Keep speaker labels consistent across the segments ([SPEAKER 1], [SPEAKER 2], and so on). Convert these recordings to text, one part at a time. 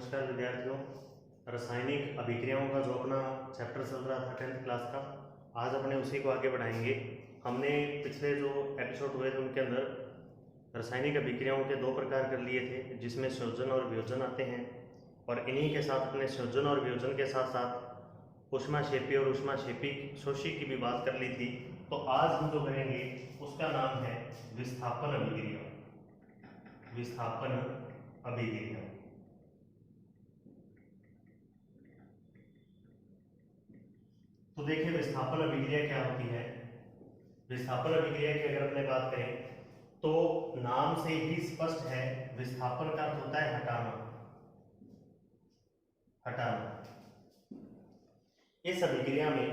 [SPEAKER 1] नमस्कार विद्यार्थियों। रासायनिक अभिक्रियाओं का जो अपना चैप्टर चल रहा था 10th क्लास का, आज अपने उसी को आगे बढ़ाएंगे। हमने पिछले जो एपिसोड हुए थे उनके अंदर रासायनिक अभिक्रियाओं के दो प्रकार कर लिए थे, जिसमें संयोजन और वियोजन आते हैं। और इन्हीं के साथ अपने संयोजन और वियोजन के साथ साथ ऊष्माक्षेपी और ऊष्माक्षेपी शोषी की भी बात कर ली थी। तो आज हम जो करेंगे उसका नाम है विस्थापन अभिक्रिया। विस्थापन अभिक्रिया। तो देखिए विस्थापन अभिक्रिया क्या होती है। विस्थापन अभिक्रिया की अगर अपने बात करें तो नाम से ही स्पष्ट है, विस्थापन का अर्थ होता है हटाना। हटाना। इस अभिक्रिया में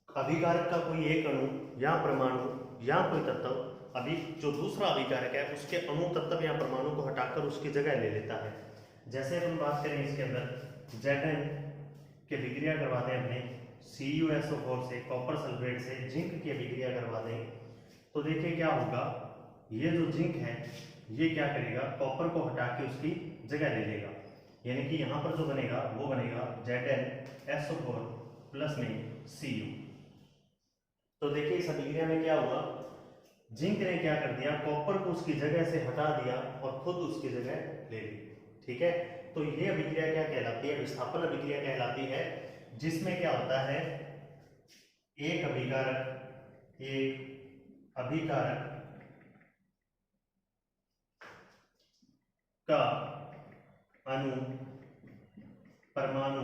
[SPEAKER 1] अभिकारक का कोई एक अणु या परमाणु या कोई तत्व अभी जो दूसरा अभिकारक है उसके अणु तत्व या परमाणु को हटाकर उसकी जगह ले लेता है। जैसे हम बात करें इसके अंदर Zn की अभिक्रिया करवाते हैं अपने CuSO4 से, कॉपर सल्फेट से जिंक की अभिक्रिया करवा दें, तो देखिए क्या होगा। ये जो जिंक है ये क्या करेगा, कॉपर को हटा के उसकी जगह ले लेगा। यानी कि यहाँ पर जो बनेगा वो बनेगा ZnSO4 प्लस में Cu। तो देखिए इस अभिक्रिया में क्या हुआ, जिंक ने क्या कर दिया, कॉपर को उसकी जगह से हटा दिया और खुद उसकी जगह ले ली। ठीक है, तो ये अभिक्रिया क्या कहलाती है, विस्थापन अभिक्रिया कहलाती है, जिसमें क्या होता है एक अभिकारक का अणु, परमाणु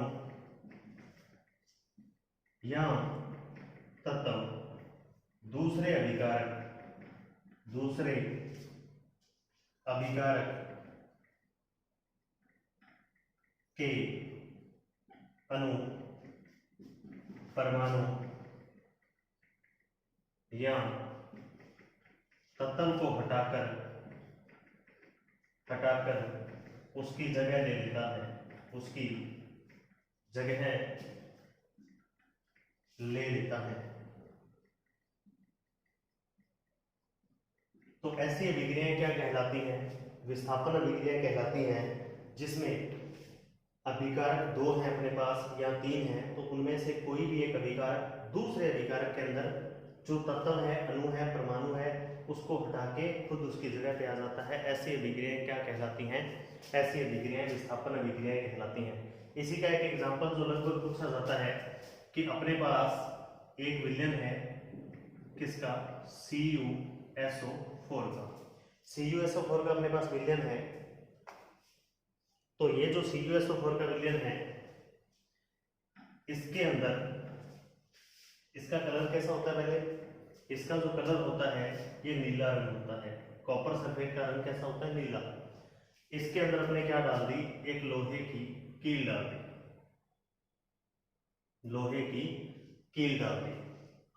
[SPEAKER 1] या तत्व दूसरे अभिकारक के अणु, परमाणु या तत्व को हटाकर उसकी जगह ले लेता है, उसकी जगह ले लेता है। तो ऐसी अभिक्रियाएं क्या कहलाती हैं, विस्थापन अभिक्रिया कहलाती हैं, जिसमें अभिकारक दो हैं अपने पास या तीन हैं, तो उनमें से कोई भी एक अभिकारक दूसरे अभिकारक के अंदर जो तत्व है, अणु है, परमाणु है, उसको हटा के खुद उसकी जगह पे आ जाता है। ऐसी अभिक्रियाएं क्या कहलाती हैं, ऐसी अभिक्रियाएं विस्थापन अभिक्रियाएं कहलाती हैं। इसी का एक एग्जांपल जो लगभग पूछा जाता है कि अपने पास एक विलयन है, किसका, CuSO4 का। CuSO4 का अपने पास विलयन है, तो ये जो CuSO4 का विलयन है इसके अंदर इसका कलर कैसा होता है, पहले इसका जो कलर होता है ये नीला रंग होता है। कॉपर सल्फेट का रंग कैसा होता है, नीला। इसके अंदर अपने क्या डाल दी, एक लोहे की कील डाल दी, लोहे की कील डाल दी।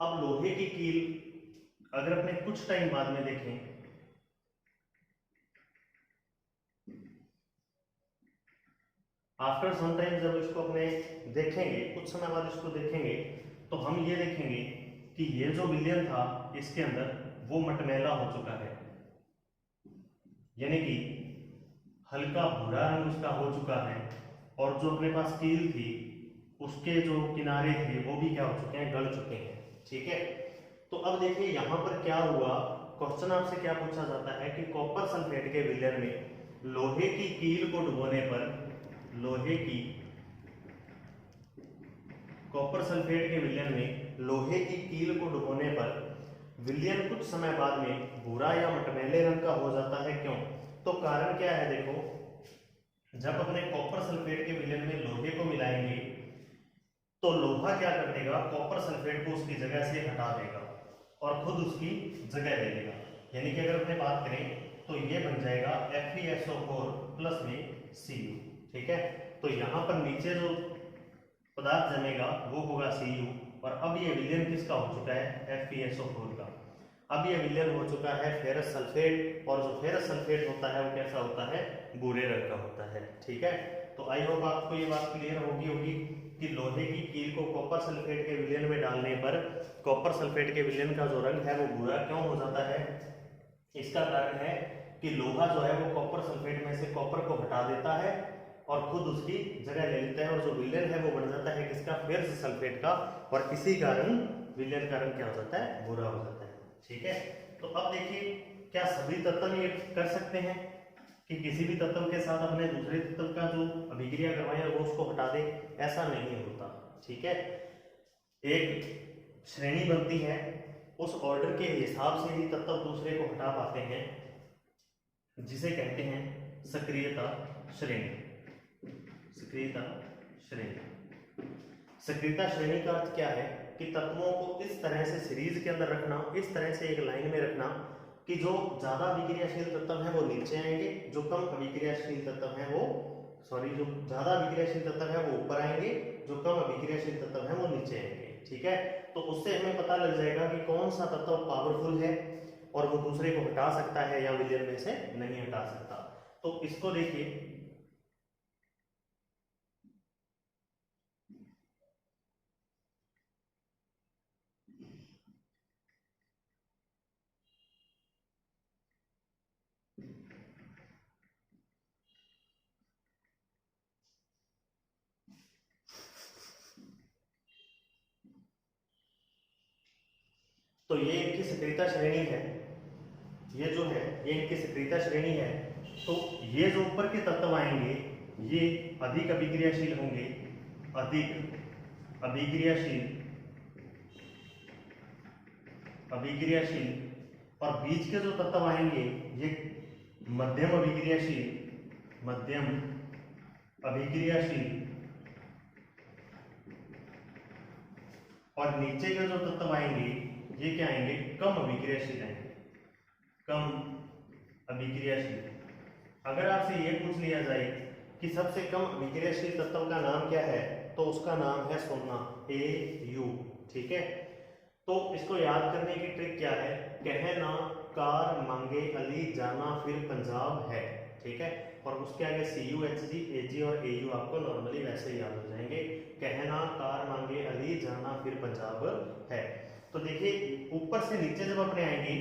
[SPEAKER 1] अब लोहे की कील अगर अपने कुछ टाइम बाद में देखें, आफ्टर सम टाइम जब इसको अपने देखेंगे, कुछ समय बाद इसको देखेंगे, तो हम ये देखेंगे कि ये जो विलयन था इसके अंदर वो मटमैला हो चुका है, यानी कि हल्का भूरा रंग उसका हो चुका है। और जो अपने पास कील थी उसके जो किनारे थे वो भी क्या हो चुके हैं, गल चुके हैं। ठीक है, तो अब देखिए यहां पर क्या हुआ, क्वेश्चन आपसे क्या पूछा जाता है कि कॉपर सल्फेट के विलयन में लोहे की कील को डुबोने पर, कॉपर सल्फेट के विलयन में लोहे की कील को डुबोने पर विलयन कुछ समय बाद में भूरा या मटमैले रंग का हो जाता है। क्यों, तो कारण क्या है, देखो जब अपने कॉपर सल्फेट के विलयन में लोहे को मिलाएंगे तो लोहा क्या कर देगा, कॉपर सल्फेट को उसकी जगह से हटा देगा और खुद उसकी जगह ले लेगा। यानी कि अगर अपने बात करें तो ये बन जाएगा FeSO4 प्लस में Cu। ठीक है, तो यहाँ पर नीचे जो पदार्थ जमेगा वो होगा Cu, और अब ये विलयन किसका हो चुका है, FeSO4 का। अब ये विलयन हो चुका है फेरस सल्फेट, और जो फेरस सल्फेट होता है वो कैसा होता है, भूरे रंग का होता है। ठीक है, तो आई होप आपको ये बात क्लियर होगी कि लोहे की कील को कॉपर सल्फेट के विलयन में डालने पर कॉपर सल्फेट के विलयन का जो रंग है वो भूरा क्यों हो जाता है। इसका कारण है कि लोहा जो है वो कॉपर सल्फेट में से कॉपर को हटा देता है और खुद उसकी जगह ले लेता है, और जो विलयन है वो बन जाता है किसका, फेरस सल्फेट का, और इसी कारण विलयन का रंग क्या हो जाता है, भूरा हो जाता है। ठीक है, तो अब देखिए क्या सभी तत्व ये कर सकते हैं कि किसी भी तत्व के साथ अपने दूसरे तत्व का जो अभिक्रिया करवाएं वो उसको हटा दे, ऐसा नहीं होता। ठीक है, एक श्रेणी बनती है, उस ऑर्डर के हिसाब से ही तत्व दूसरे को हटा पाते हैं, जिसे कहते हैं सक्रियता श्रेणी। सक्रियता श्रेणी, सक्रियता श्रेणी का अर्थ क्या है कि तत्वों को इस तरह से सीरीज के अंदर रखना, इस तरह से एक लाइन में रखना कि जो ज्यादा अभिक्रियाशील तत्व है वो नीचे आएंगे, जो कम अभिक्रियाशील तत्व है वो जो ज्यादा अभिक्रियाशील तत्व है वो ऊपर आएंगे, जो कम अभिक्रियाशील तत्व है वो नीचे आएंगे। ठीक है, तो उससे हमें पता लग जाएगा कि कौन सा तत्व पावरफुल है और वो दूसरे को हटा सकता है या विलयन में से नहीं हटा सकता। तो इसको देखिए, तो ये इनकी सक्रियता श्रेणी है, ये जो है ये इनकी सक्रियता श्रेणी है। तो ये जो ऊपर के तत्व आएंगे ये अधिक अभिक्रियाशील होंगे, अधिक अभिक्रियाशील, और बीच के जो तत्व आएंगे ये मध्यम अभिक्रियाशील, और नीचे के जो तत्व आएंगे ये क्या आएंगे, कम अभिक्रियाशील आएंगे, कम अभिक्रियाशील। अगर आपसे ये पूछ लिया जाए कि सबसे कम अभिक्रियाशील तत्व का नाम क्या है, तो उसका नाम है सोना, AU। ठीक है, तो इसको याद करने की ट्रिक क्या है, कहना कार मांगे अली जाना फिर पंजाब है। ठीक है, और उसके आगे CU HG AG और AU आपको नॉर्मली वैसे ही याद हो जाएंगे, कहना कार मांगे अली जाना फिर पंजाब है। तो देखिए ऊपर से नीचे जब अपने आएंगी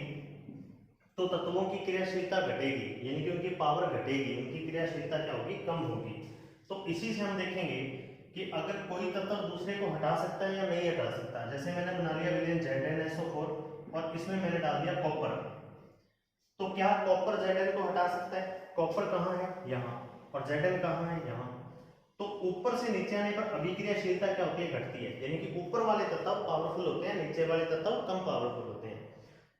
[SPEAKER 1] तो तत्वों की क्रियाशीलता घटेगी, यानी कि उनकी पावर घटेगी, उनकी क्रियाशीलता क्या होगी, कम होगी। तो इसी से हम देखेंगे कि अगर कोई तत्व दूसरे को हटा सकता है या नहीं हटा सकता। जैसे मैंने बना लिया विलयन ZnSO4 और इसमें मैंने डाल दिया कॉपर, तो क्या कॉपर Zn को हटा सकता है? कॉपर कहाँ है, यहाँ, और Zn कहाँ है, यहाँ। तो ऊपर से नीचे आने पर अभिक्रियाशीलता क्या होती है, घटती है, यानी कि ऊपर वाले तत्व पावरफुल होते हैं, नीचे वाले तत्व कम पावरफुल होते हैं।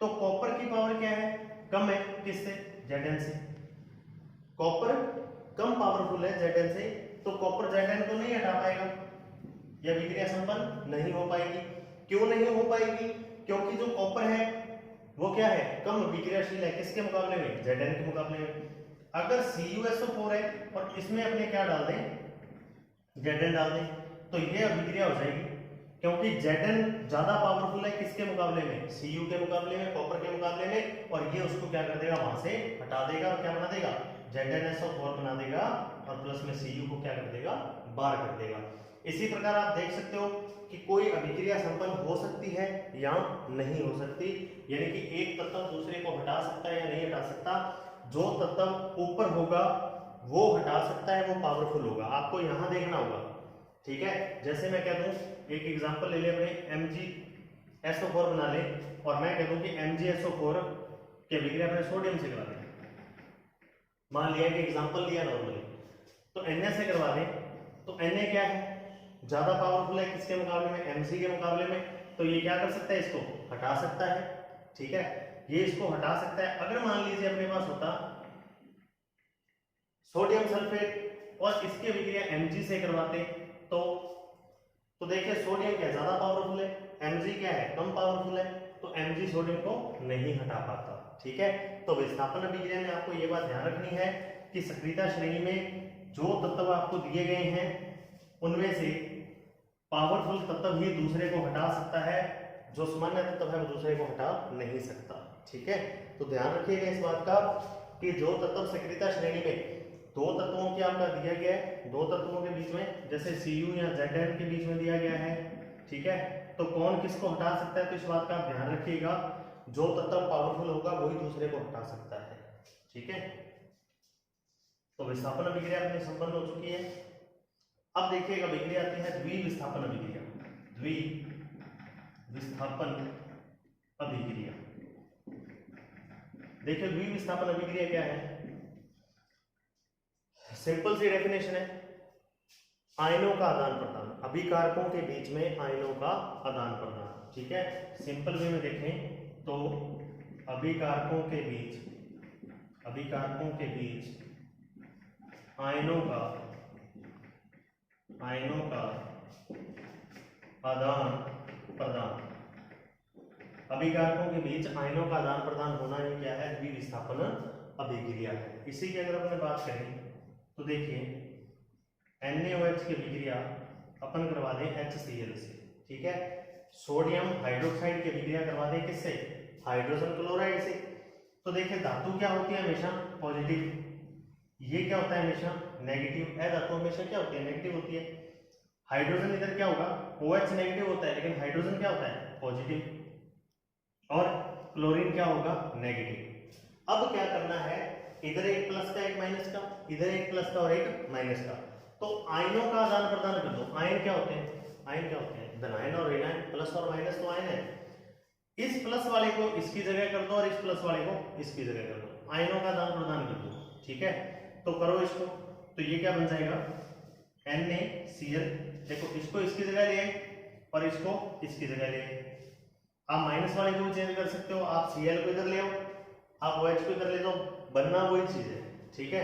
[SPEAKER 1] तो कॉपर की पावर क्या है, कम है, किससे, Zn से। कॉपर कम पावरफुल है Zn से, तो कॉपर Zn को नहीं हटा पाएगा, यह अभिक्रिया संपन्न नहीं हो पाएगी। क्यों नहीं हो पाएगी, क्योंकि जो कॉपर है वो क्या है, कम अभिक्रियाशील है, किसके मुकाबले में, Zn के मुकाबले में। अगर CuSO4 है और इसमें अपने क्या डाल दें, Zn डाल दें, तो ये अभिक्रिया हो जाएगी, क्योंकि Zn ज्यादा पावरफुल है किसके मुकाबले में, Cu के मुकाबले में, कॉपर के मुकाबले में, और ये उसको क्या कर देगा, वहां से हटा देगा, और क्या बना देगा, ZnSO4 बना देगा, और प्लस में Cu को क्या कर देगा, बार कर देगा। इसी प्रकार आप देख सकते हो कि कोई अभिक्रिया संपन्न हो सकती है या नहीं हो सकती, यानी कि एक तत्व दूसरे को हटा सकता है या नहीं हटा सकता। जो तत्व ऊपर होगा वो हटा सकता है, वो पावरफुल होगा, आपको यहां देखना होगा। ठीक है, जैसे मैं कह दूं, एक एग्जांपल ले ले, अपने MgSO4 बना ले, और मैं कह दूं कि MgSO4 की अभिक्रिया अपने सोडियम से करा दें, मान लिया कि एग्जांपल लिया नॉर्मली, तो Na से करवा दें, तो Na क्या है, ज्यादा पावरफुल है किसके मुकाबले में, Mc के मुकाबले में, तो ये क्या कर सकता है, इसको हटा सकता है। ठीक है, ये इसको हटा सकता है। अगर मान लीजिए अपने पास होता सोडियम सल्फेट और इसकी अभिक्रिया Mg से करवाते, तो देखिए सोडियम क्या ज्यादा पावरफुल है, Mg क्या है, कम पावरफुल है, तो Mg सोडियम को नहीं हटा पाता। ठीक है, तो विस्थापन अभिक्रिया में आपको ये बात ध्यान रखनी है कि सक्रियता श्रेणी में जो तत्व आपको दिए गए हैं उनमें से पावरफुल तत्व ही दूसरे को हटा सकता है, जो सामान्य तत्व है वो दूसरे को हटा नहीं सकता। ठीक है, तो ध्यान रखिएगा इस बात का कि जो तत्व सक्रियता श्रेणी में दो तत्वों की आपका दिया गया है, दो तत्वों के बीच में जैसे Cu या Zn के बीच में दिया गया है, ठीक है, तो कौन किसको हटा सकता है, तो इस बात का आप ध्यान रखिएगा, जो तत्व पावरफुल होगा वही दूसरे को हटा सकता है। ठीक है। तो विस्थापन अभिक्रिया अपनी संपन्न हो चुकी है। अब देखिएगा अभिक्रिया आती है द्विविस्थापन अभिक्रिया। द्विविस्थापन अभिक्रिया, देखिए द्विविस्थापन अभिक्रिया क्या है, सिंपल सी डेफिनेशन है, आयनों का आदान प्रदान, अभिकारकों के बीच में आयनों का आदान प्रदान। ठीक है, सिंपल वे में देखें तो अभिकारकों के बीच आयनों का आदान प्रदान, अभिकारकों के बीच आयनों का आदान प्रदान होना ही क्या है, द्विविस्थापन अभिक्रिया है। इसी की अगर अपन बात करें तो देखिए NaOH की अभिक्रिया अपन करवा दें HCl से। ठीक है, सोडियम हाइड्रोक्साइड की अभिक्रिया करवा दें किससे, हाइड्रोजन क्लोराइड से। तो देखिए धातु क्या होती है, हमेशा पॉजिटिव, ये क्या होता है हमेशा नेगेटिव, धातु हमेशा क्या होती है, नेगेटिव होती है। हाइड्रोजन इधर क्या होगा, OH नेगेटिव होता है, लेकिन हाइड्रोजन क्या होता है, पॉजिटिव, और क्लोरीन क्या होगा, नेगेटिव। अब क्या करना है, इधर एक प्लस का एक माइनस का, इधर एक प्लस का और एक माइनस का, तो आयनों का आदान प्रदान कर दो। आयन क्या होते हैं, धन आयन और ऋण आयन, प्लस और माइनस तो आयन है। इस प्लस वाले को इसकी जगह कर दो और इस प्लस वाले को इसकी जगह कर दो, आयनों का आदान प्रदान कर दो। ठीक है, तो करो इसको, तो ये क्या बन जाएगा, NaCl। देखो इसको इसकी जगह ले और इसको इसकी जगह ले, आप माइनस वाले को भी चेंज कर सकते हो, आप Cl को इधर ले आओ, आप OH को इधर ले दो, बनना वही चीज है। ठीक है,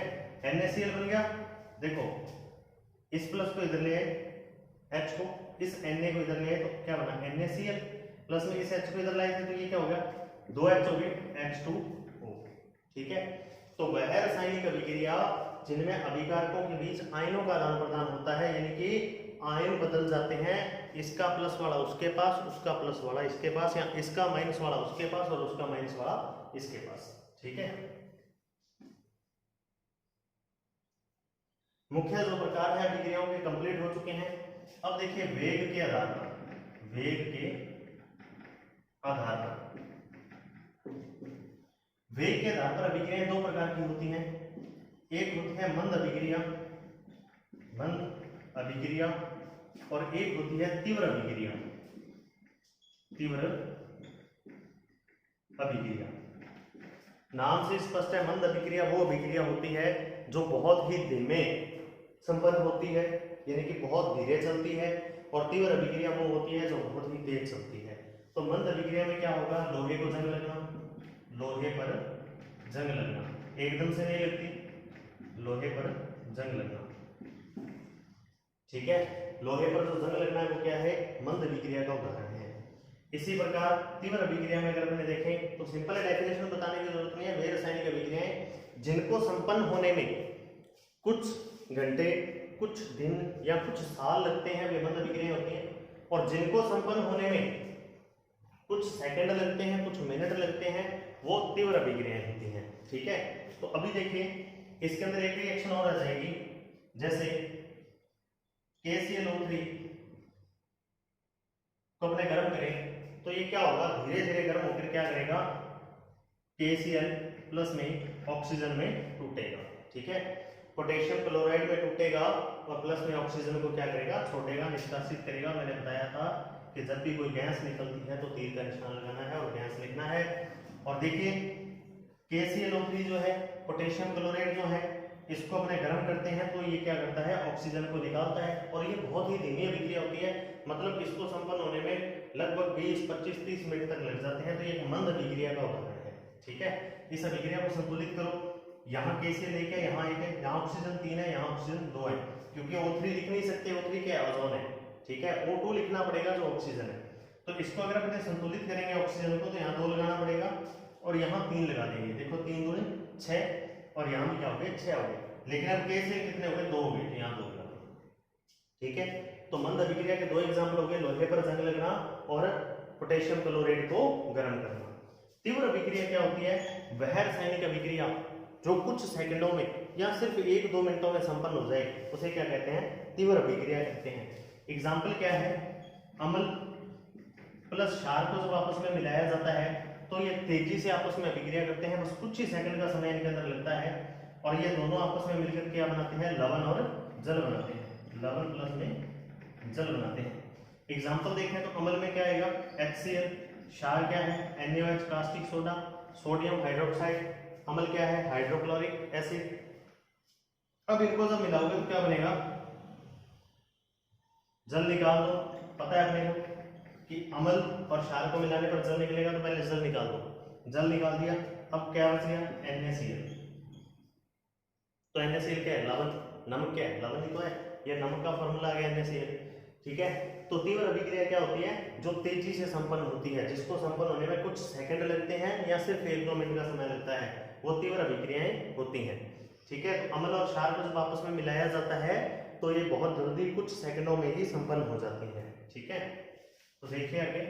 [SPEAKER 1] NaCl बन गया। देखो इस प्लस को इधर ले आए, H को, इस Na को इधर ले आए, तो क्या बना, NaCl, प्लस में इस H को इधर लाए थे तो ये क्या हो गया, 2H हो गए, H2O। ठीक है, तो वह रासायनिक अभिक्रिया जिनमें अभिकारकों के बीच आयनों का आदान प्रदान होता है, यानी कि आयन बदल जाते हैं, इसका प्लस वाला उसके पास, उसका प्लस वाला इसके पास, या इसका माइनस वाला उसके पास और उसका माइनस वाला इसके पास। ठीक है, मुख्य जो प्रकार है अभिक्रियाओं के कंप्लीट हो चुके हैं। अब देखिए वेग के आधार पर, वेग के आधार पर अभिक्रियाएं दो प्रकार की होती हैं। एक होती है मंद अभिक्रिया, और एक होती है तीव्र अभिक्रिया। नाम से स्पष्ट है, मंद अभिक्रिया वो अभिक्रिया होती है जो बहुत ही धीमे संपन्न होती है, यानी कि बहुत धीरे चलती है, और तीव्र अभिक्रिया वो होती है जो बहुत ही तेज चलती है। तो मंद अभिक्रिया में क्या होगा, लोहे को जंग लगना, लोहे पर जंग लगना, एकदम से नहीं लगती, लोहे पर जंग लगना। ठीक है, लोहे पर जो जंग लगना है वो क्या है, मंद अभिक्रिया का उदाहरण है। इसी प्रकार तीव्र अभिक्रिया में अगर अपने देखें तो सिंपल डेफिनेशन बताने की जरूरत नहीं है, वे रासायनिक अभिक्रियाएं जिनको संपन्न होने में कुछ घंटे, कुछ दिन या कुछ साल लगते हैं, वे मंद अभिक्रियाएं होती हैं, और जिनको संपन्न होने में कुछ सेकंड लगते हैं, कुछ मिनट लगते हैं, वो तीव्र अभिक्रियाएं होती हैं। ठीक है, तो अभी देखिए इसके अंदर एक रिएक्शन और आ जाएगी, जैसे KClO3 को अपने गर्म करें तो ये क्या होगा, धीरे धीरे गर्म होकर क्या करेगा, KCl प्लस में ऑक्सीजन में टूटेगा। ठीक है, पोटेशियम क्लोराइड में टूटेगा और प्लस में ऑक्सीजन को क्या करेगा, छोड़ेगा, निष्कासित करेगा। मैंने बताया था कि जब भी कोई गैस निकलती है तो तीर का निशान लगाना है और गैस लिखना है। और देखिए KClO3 जो है, पोटेशियम क्लोराइड जो है, इसको अपने गर्म करते हैं तो ये क्या करता है, ऑक्सीजन को निकालता है, और ये बहुत ही धीमी अभिक्रिया होती है, मतलब इसको संपन्न होने में लगभग 20, 25, 30 मिनट तक लग जाते हैं। तो ये मंद अभिक्रिया का उदाहरण है। ठीक है, इस अभिक्रिया को संतुलित करो, यहाँ KCl एक है, यहाँ एक है, यहाँ ऑक्सीजन 3 है, यहाँ ऑक्सीजन 2 है, क्योंकि O3 लिख नहीं सकते, O3 क्या है, ओजोन है। ठीक है, O2 लिखना पड़ेगा जो ऑक्सीजन है। तो इसको अगर अपने संतुलित करेंगे ऑक्सीजन को, तो यहाँ 2 लगाना पड़ेगा और यहाँ 3 लगा देंगे। देखो 3 दूनी 6, और यहाँ भी क्या हो गए, 6 हो गए, लेकिन अब KCl कितने हो गए, 2 हो गए, तो यहाँ 2 लगा देंगे। ठीक है, तो मंद अभिक्रिया के 2 एग्जाम्पल हो गए, लोहे पर जंग लगना और पोटेशियम क्लोराइड को गर्म करना। तीव्र अभिक्रिया क्या होती है, वह रासायनिक अभिक्रिया जो कुछ सेकंडों में या सिर्फ 1-2 मिनटों में संपन्न हो जाए, उसे क्या कहते हैं, तीव्र अभिक्रिया कहते हैं। एग्जाम्पल क्या है, अम्ल प्लस क्षार को जब आपस में मिलाया जाता है तो ये तेजी से आपस में अभिक्रिया करते हैं, बस कुछ ही सेकंड का समय इनके अंदर लगता है। और ये दोनों आपस में मिलकर क्या बनाते हैं, लवण और जल बनाते हैं, लवण प्लस में जल बनाते हैं। एग्जाम्पल देखें तो अम्ल में क्या आएगा, HCl, क्षार क्या है, NaOH caustic soda, sodium hydroxide, अम्ल क्या है, हाइड्रोक्लोरिक एसिड। अब इनको जब मिलाओगे तो क्या बनेगा, जल निकाल दो। पता है अपने को कि अम्ल और क्षार को मिलाने पर जल निकलेगा, तो पहले जल निकाल दो। जल निकाल दिया, अब क्या बच गया, NaCl। तो NaCl क्या है, लवण। नमक क्या है, लवण ही तो है, ये नमक का फॉर्मूला आ गया NaCl। ठीक है, तो तीव्र अभिक्रिया क्या होती है, जो तेजी से संपन्न होती है, जिसको संपन्न होने में कुछ सेकंड लगते हैं या सिर्फ 1-2 मिनट का समय लगता है, वो तीव्र अभिक्रियाएं होती हैं। ठीक है, तो अम्ल और क्षार को जब आपस में मिलाया जाता है तो ये बहुत जल्दी कुछ सेकंडों में ही संपन्न हो जाती है। ठीक है, तो देखिए आगे,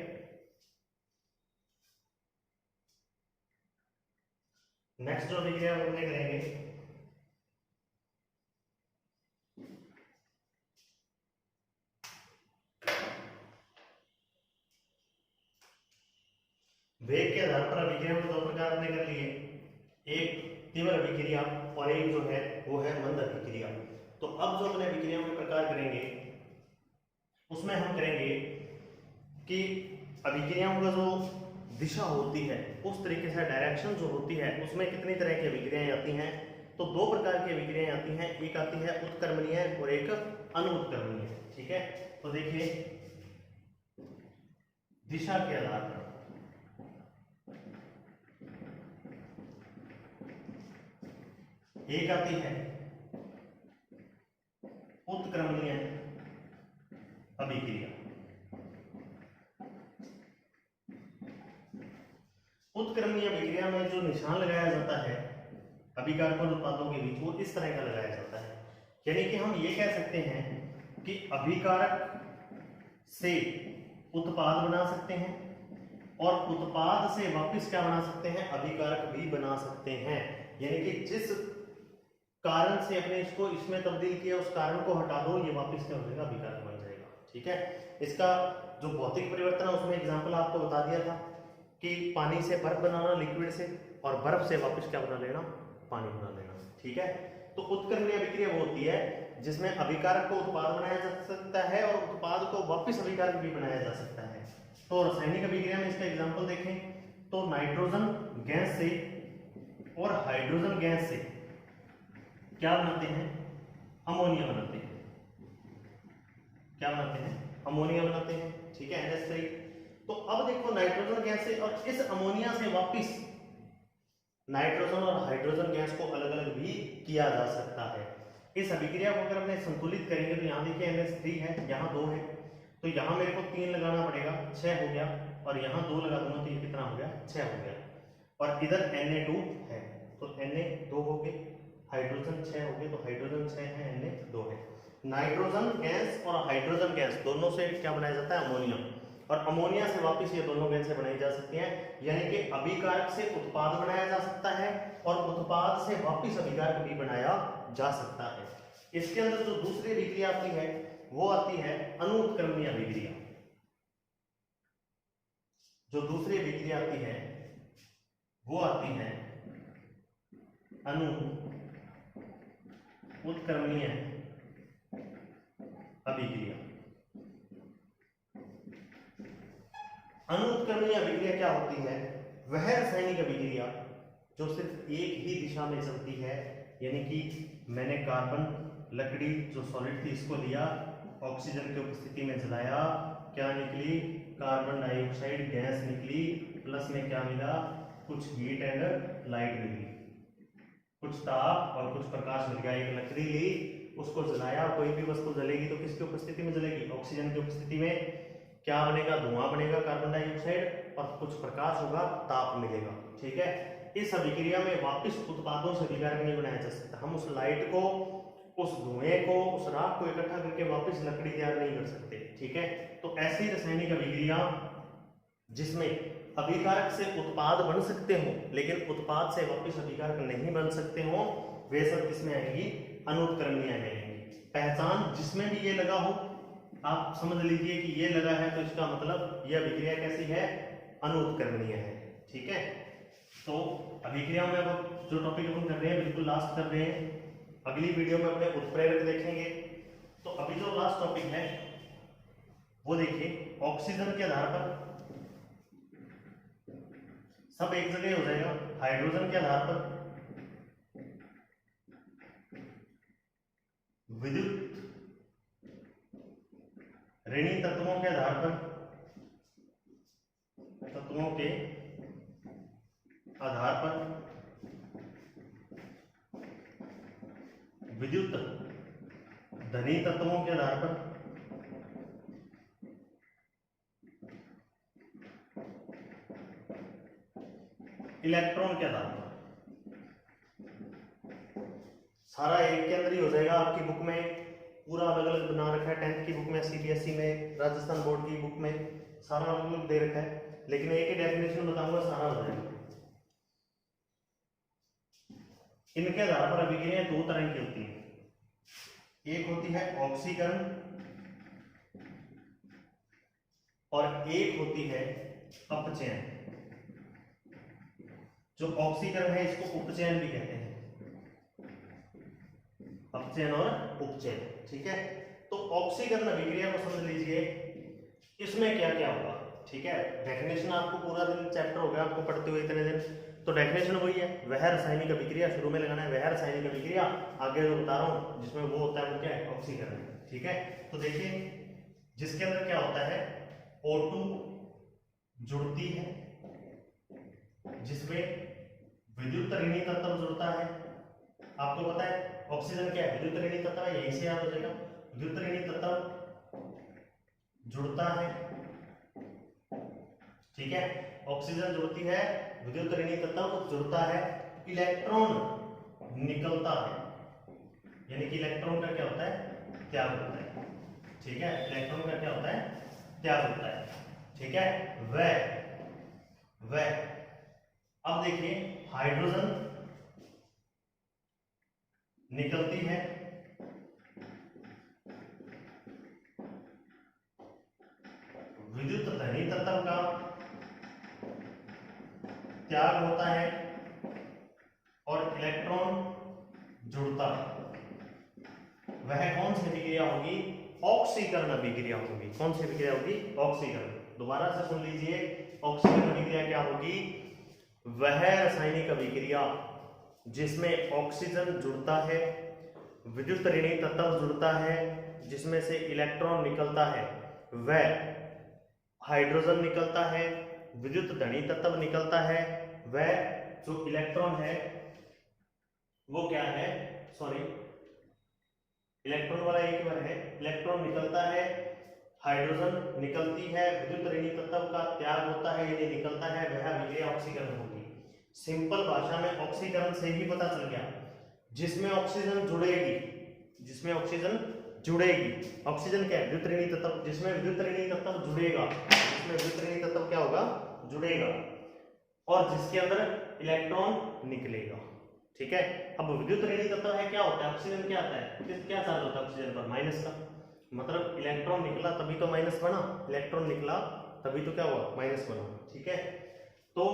[SPEAKER 1] नेक्स्ट जो अभिक्रिया हम करेंगे, वेग के आधार पर अभिक्रिया में 2 प्रकार हमने कर लिए, एक तीव्र अभिक्रिया और एक जो है वो है मंद अभिक्रिया। तो अब जो अपने अभिक्रियाओं के प्रकार करेंगे उसमें हम करेंगे कि अभिक्रियाओं का जो दिशा होती है, उस तरीके से डायरेक्शन जो होती है, उसमें कितनी तरह की अभिक्रियाएं आती हैं। तो 2 प्रकार की अभिक्रियाएं आती हैं, एक आती है उत्क्रमणीय और एक अनुत्क्रमणीय। ठीक है, तो देखिए दिशा के आधार पर एक आती है उत्क्रमणीय अभिक्रिया। उत्क्रमणीय अभिक्रिया में जो निशान लगाया जाता है अभिकारक और उत्पादों के बीच, वो इस तरह का लगाया जाता है। यानी कि हम ये कह सकते हैं कि अभिकारक से उत्पाद बना सकते हैं और उत्पाद से वापस क्या बना सकते हैं, अभिकारक भी बना सकते हैं। यानी कि जिस कारण से अपने इसको इसमें तब्दील किया, उस कारण को हटा दो, ये वापस क्या हो जाएगा, अभिकारक बन जाएगा। ठीक है, इसका जो भौतिक परिवर्तन है उसमें एग्जांपल आपको बता दिया था कि पानी से बर्फ बनाना, लिक्विड से, और बर्फ से वापस क्या बना लेना, पानी बना लेना। ठीक है, तो उत्क्रमणीय अभिक्रिया वो होती है जिसमें अभिकारक को उत्पाद बनाया जा सकता है और उत्पाद को वापस अभिकारक भी बनाया जा सकता है। तो रासायनिक अभिक्रिया में इसका एग्जांपल देखें तो नाइट्रोजन गैस से और हाइड्रोजन गैस से क्या बनाते हैं, अमोनिया बनाते हैं। क्या बनाते हैं, अमोनिया बनाते हैं। ठीक है, NH3। तो अब देखो नाइट्रोजन गैस से और इस अमोनिया से वापस नाइट्रोजन और हाइड्रोजन गैस को अलग अलग भी किया जा सकता है। इस अभिक्रिया को अगर अपने संतुलित करेंगे तो यहाँ देखिए NH3 है, यहाँ 2 है, तो यहाँ मेरे को 3 लगाना पड़ेगा, 6 हो गया, और यहाँ 2 लगा दूंगा तो ये कितना हो गया, 6 हो गया। और इधर Na2 है तो Na2 हो गए, हाइड्रोजन 6 हो गए, तो हाइड्रोजन 6 है, Na2 है। नाइट्रोजन गैस और हाइड्रोजन गैस दोनों से क्या बनाया जाता है, अमोनिया, और अमोनिया से वापस ये दोनों गैसें बनाई जा सकती हैं। यानी कि अभिकारक से उत्पाद बनाया जा सकता है और उत्पाद से वापस अभिकारक भी बनाया जा सकता है। इसके अंदर जो दूसरी अभिक्रिया आती है वो आती है अनुत्क्रमणीय अभिक्रिया। जो दूसरी अभिक्रिया आती है वो आती है उत्क्रमणीय अभिक्रिया। अनुत्क्रमणीय अभिक्रिया क्या होती है, वह रासायनिक अभिक्रिया जो सिर्फ एक ही दिशा में चलती है। यानी कि मैंने कार्बन, लकड़ी जो सॉलिड थी इसको लिया, ऑक्सीजन की उपस्थिति में जलाया, क्या निकली, कार्बन डाइऑक्साइड गैस निकली, प्लस में क्या मिला, कुछ हीट एंड लाइट मिली, कुछ ताप और कुछ प्रकाश मिल गया। एक लकड़ी ली, उसको जलाया, कोई भी वस्तु जलेगी तो किसकी उपस्थिति में जलेगी, ऑक्सीजन की उपस्थिति में। क्या बनेगा, धुआं बनेगा, कार्बन डाइऑक्साइड, और कुछ प्रकाश होगा, ताप मिलेगा। ठीक है, इस अभिक्रिया में वापस उत्पादों से अभिकारक नहीं बनाया जा सकता। हम उस लाइट को, उस धुएं को, उस राख को इकट्ठा करके वापस लकड़ी तैयार नहीं कर सकते। ठीक है, तो ऐसी रासायनिक अभिक्रिया जिसमें अभिकारक से उत्पाद बन सकते हो लेकिन उत्पाद से वापस अभिकारक नहीं बन सकते हो, वे सब किसमें आएंगी, अनुत्क्रमणीय में आएंगी। पहचान जिसमें भी ये लगा हो, आप समझ लीजिए कि ये लगा है तो इसका मतलब यह अभिक्रिया कैसी है, अनुत्क्रमणीय है। ठीक है, तो अभिक्रियाओं में अब जो टॉपिक अपन कर रहे हैं बिल्कुल लास्ट कर रहे हैं, अगली वीडियो में अपने उत्प्रेरक देखेंगे। तो अभी जो लास्ट टॉपिक है वो देखिए, ऑक्सीजन के आधार पर सब एक जगह हो जाएगा। हाइड्रोजन के आधार पर विद्युत ऋणी तत्वों के आधार पर विद्युत धनी तत्वों के आधार पर इलेक्ट्रॉन के आधार पर, सारा एक के अंदर ही हो जाएगा। आपकी बुक में पूरा अलग अलग बना रखा है, 10th की बुक में, सीबीएसई में, राजस्थान बोर्ड की बुक में सारा अलग अलग दे रखा है, लेकिन एक ही डेफिनेशन बताऊंगा, सारा हो जाएगा। इनके आधार पर अभिक्रियाएं दो तरह की होती हैं, एक होती है ऑक्सीकरण और एक होती है अपचयन। जो ऑक्सीकरण है इसको उपचयन भी कहते हैं, अपचयन और उपचयन, ठीक है। तो ऑक्सीकरण अभिक्रिया को समझ लीजिए, इसमें क्या क्या होगा, ठीक है। डेफिनेशन आपको पूरा दिन चैप्टर हो गया आपको पढ़ते हुए इतने दिन, तो डेफिनेशन वही है, वह रासायनिक अभिक्रिया शुरू में लगाना है, वह रासायनिक अभिक्रिया, आगे जो बता रहा हूं जिसमें वो होता है वो क्या है, ऑक्सीकरण, ठीक है। तो देखिए जिसके अंदर क्या होता है, O2 जुड़ती है, जिसमें विद्युत ऋणी तत्व जुड़ता है। आपको पता है ऑक्सीजन क्या है, विद्युत ऋणी तत्व है, यहीं से याद हो जाएगा। विद्युत ऋणी तत्व जुड़ता है, ठीक है, ऑक्सीजन जुड़ती है, विद्युत ऋणी तत्व जुड़ता है, इलेक्ट्रॉन निकलता है, यानी कि इलेक्ट्रॉन का क्या होता है, त्याग होता है, ठीक है। इलेक्ट्रॉन का क्या होता है, त्याग होता है, ठीक है। वह अब देखिए हाइड्रोजन निकलती है, विद्युत धनी तत्व का त्याग होता है और इलेक्ट्रॉन जुड़ता है। वह कौन सी अभिक्रिया होगी, ऑक्सीकरण अभिक्रिया होगी। कौन सी अभिक्रिया होगी, ऑक्सीकरण। दोबारा से सुन लीजिए, ऑक्सीकरण अभिक्रिया क्या होगी, वह रासायनिक अभिक्रिया जिसमें ऑक्सीजन जुड़ता है, विद्युत ऋणी तत्व जुड़ता है, जिसमें से इलेक्ट्रॉन निकलता है, वह हाइड्रोजन निकलता है, विद्युत धनी तत्व निकलता है, वह जो इलेक्ट्रॉन है वो क्या है, सॉरी इलेक्ट्रॉन वाला एक बार है, इलेक्ट्रॉन निकलता है, हाइड्रोजन निकलती है, विद्युत ऋणी तत्व का त्याग होता है यानी निकलता है, वह अभिक्रिया ऑक्सीकरण होगी। सिंपल भाषा में ऑक्सीकरण से ही पता चल गया, जिसमें ऑक्सीजन जुड़ेगी, जिसमें ऑक्सीजन जुड़ेगी, ऑक्सीजन क्या है, विद्युत ऋणी तत्व, जिसमें विद्युत ऋणी तत्व जुड़ेगा, जिसमें विद्युत ऋणी तत्व क्या होगा, जुड़ेगा, और जिसके अंदर इलेक्ट्रॉन निकलेगा, ठीक है। अब विद्युत ऋणी तत्व है, क्या होता है, ऑक्सीजन क्या आता है, क्या चार्ज होता है ऑक्सीजन पर, माइनस का, मतलब इलेक्ट्रॉन निकला तभी तो माइनस बना, इलेक्ट्रॉन निकला तभी तो क्या हुआ, माइनस बना, ठीक है। तो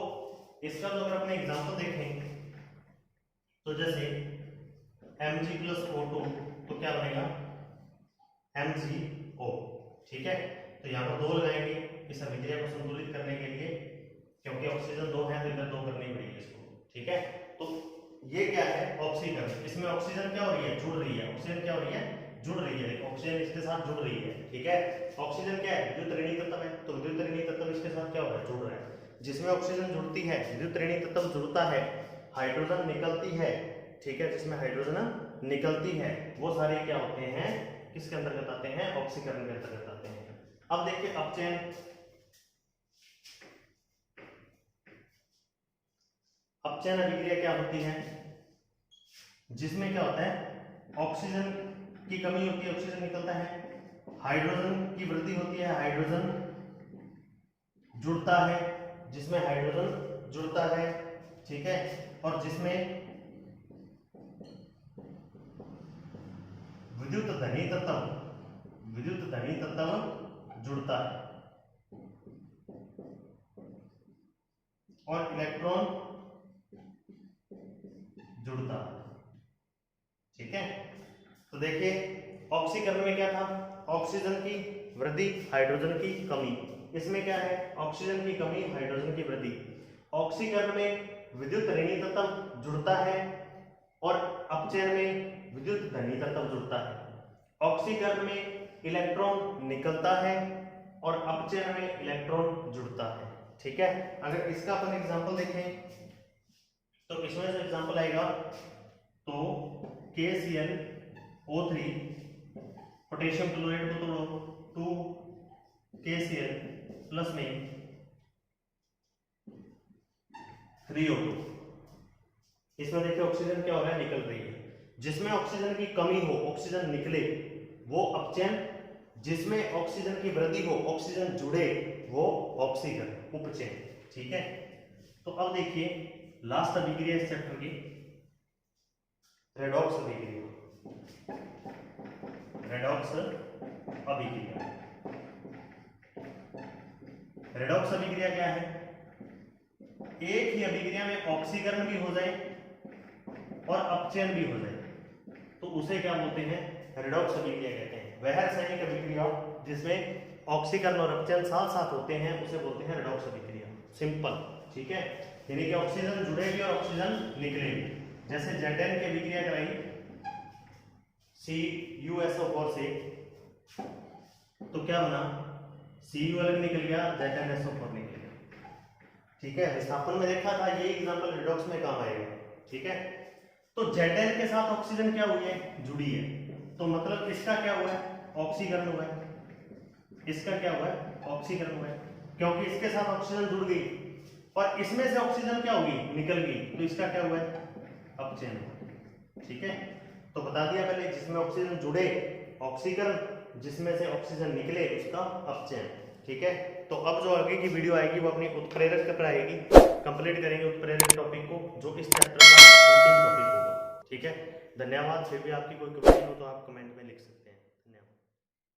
[SPEAKER 1] इसका तो अगर अपने एग्जांपल देखें तो जैसे Mg+O2 तो क्या बनेगा, MgO, ठीक है। तो यहाँ पर 2 लगाएंगे इस अभिक्रिया को संतुलित करने के लिए, क्योंकि ऑक्सीजन 2 है तो इधर 2 करनी पड़ेगी इसको, ठीक है। तो ये क्या है, ऑक्सीकरण, इसमें ऑक्सीजन क्या हो रही है, जुड़ रही है, ऑक्सीजन क्या हो रही है, जुड़ रही है, ऑक्सीजन इसके साथ जुड़ रही है, ठीक है। ऑक्सीजन क्या है, विद्युत ऋणी तत्व है, तो विद्युत ऋणी तत्व इसके साथ क्या हो रहा है, जुड़ रहा है। जिसमें ऑक्सीजन जुड़ती है, विद्युत ऋणी तत्व जुड़ता है, हाइड्रोजन निकलती है, ठीक है, जिसमें हाइड्रोजन निकलती है, वो सारे क्या होते हैं, किसके अंतर्गत आते हैं, ऑक्सीकरण के अंतर्गत आते हैं। अब देखिए अपचयन, अपचयन अभिक्रिया क्या होती है, जिसमें क्या होता है, ऑक्सीजन की कमी होती है, ऑक्सीजन निकलता है, हाइड्रोजन की वृद्धि होती है, हाइड्रोजन जुड़ता है, जिसमें हाइड्रोजन जुड़ता है, ठीक है, और जिसमें विद्युत धनी तत्व जुड़ता है और इलेक्ट्रॉन जुड़ता है। ठीक है, तो देखिए ऑक्सीकरण में क्या था, ऑक्सीजन की वृद्धि हाइड्रोजन की कमी। इसमें क्या है, ऑक्सीजन की कमी हाइड्रोजन की वृद्धि। ऑक्सीकरण में विद्युत ऋणी तत्व जुड़ता है और अपचयन में विद्युत धनी तत्व जुड़ता है। ऑक्सीकरण में इलेक्ट्रॉन निकलता है और अपचयन में इलेक्ट्रॉन जुड़ता है। ठीक है, अगर इसका अपन एग्जांपल देखें तो इसमें जो एग्जांपल आएगा तो KClO3 पोटेशियम क्लोराइड को तोड़ो 2KCl प्लस में 3O2। इसमें देखिए ऑक्सीजन क्या हो रहा है, निकल रही है। जिसमें ऑक्सीजन की कमी हो ऑक्सीजन निकले वो अपचयन, जिसमें ऑक्सीजन की वृद्धि हो ऑक्सीजन जुड़े वो ऑक्सीकरण, उपचयन। ठीक है, तो अब देखिए लास्ट अभिक्रिया इस चैप्टर की रेडॉक्स अभिक्रिया। रेडॉक्स अभिक्रिया, रेडॉक्स अभिक्रिया क्या है, एक ही अभिक्रिया में ऑक्सीकरण भी हो जाए और अपचयन भी हो जाए तो उसे क्या बोलते हैं, रेडॉक्स अभिक्रिया कहते हैं। वह रासायनिक अभिक्रिया जिसमें ऑक्सीकरण और अपचयन साथ साथ होते हैं उसे बोलते हैं रेडॉक्स अभिक्रिया। सिंपल। ठीक है, यानी कि ऑक्सीजन जुड़ेगी और ऑक्सीजन निकलेगी। जैसे Zn की अभिक्रिया कराई CuSO4 से तो क्या बना, Cu अलग निकल गया, ZnSO4 निकल गया। ठीक है, विस्थापन में देखा था, ये एग्जांपल रेडॉक्स में काम आएगा। ठीक है, तो Zn के साथ ऑक्सीजन क्या हुई है, जुड़ी है, तो मतलब इसका क्या हुआ है, ऑक्सीकरण हुआ है। इसका क्या हुआ है, ऑक्सीकरण हुआ है, क्योंकि इसके साथ ऑक्सीजन जुड़ गई और इसमें से ऑक्सीजन क्या होगी, निकल गई, तो इसका क्या हुआ है, अपचयन हुआ। ठीक है, तो बता दिया पहले, जिसमें ऑक्सीजन जुड़े ऑक्सीकरण, जिसमें से ऑक्सीजन निकले उसका अपचयन। ठीक है, तो अब जो आगे की वीडियो आएगी वो अपनी उत्प्रेरक पर आएगी, कंप्लीट करेंगे उत्प्रेरक टॉपिक को, जो इस चैप्टर का अंतिम टॉपिक होगा। ठीक है, धन्यवाद। फिर भी आपकी कोई क्वेश्चन हो तो आप कमेंट में लिख सकते हैं।